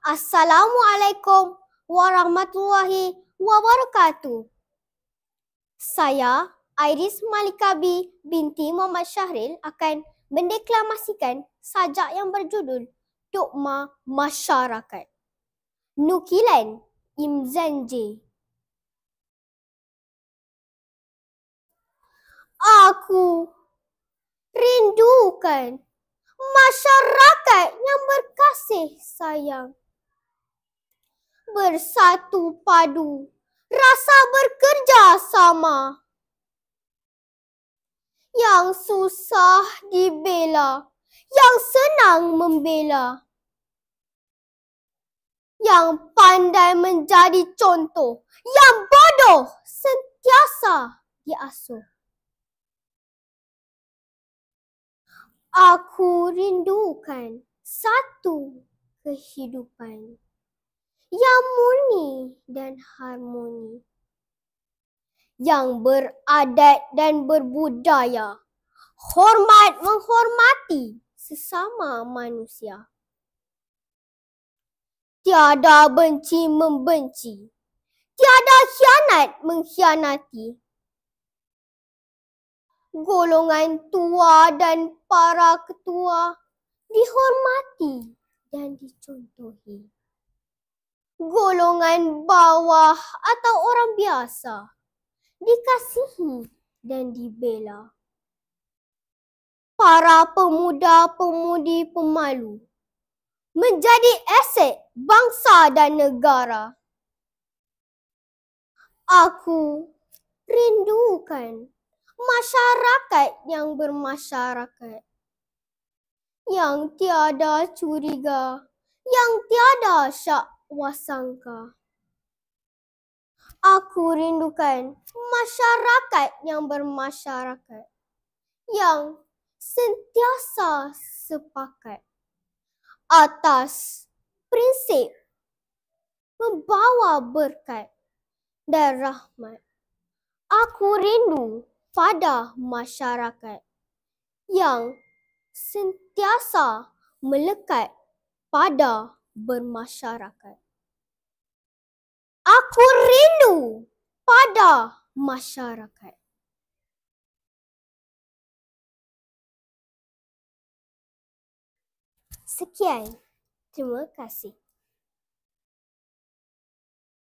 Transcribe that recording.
Assalamualaikum warahmatullahi wabarakatuh. Saya Iris Malikabi binti Muhammad Syahril akan mendeklamasikan sajak yang berjudul Dogma Masyarakat. Nukilan Imzan J. Aku rindukan masyarakat yang berkasih sayang, bersatu padu, rasa bekerja sama. Yang susah dibela, yang senang membela. Yang pandai menjadi contoh, yang bodoh sentiasa diasuh. Aku rindukan satu kehidupan yang murni dan harmoni, yang beradat dan berbudaya, hormat menghormati sesama manusia. Tiada benci membenci, tiada khianat mengkhianati. Golongan tua dan para ketua dihormati dan dicontohi. Golongan bawah atau orang biasa dikasihi dan dibela. Para pemuda-pemudi pemalu menjadi aset bangsa dan negara. Aku rindukan masyarakat yang bermasyarakat, yang tiada curiga, yang tiada syak wasangka. Aku rindukan masyarakat yang bermasyarakat, yang sentiasa sepakat atas prinsip membawa berkat dan rahmat. Aku rindu pada masyarakat yang sentiasa melekat pada bermasyarakat. Aku rindu pada masyarakat. Sekian, terima kasih.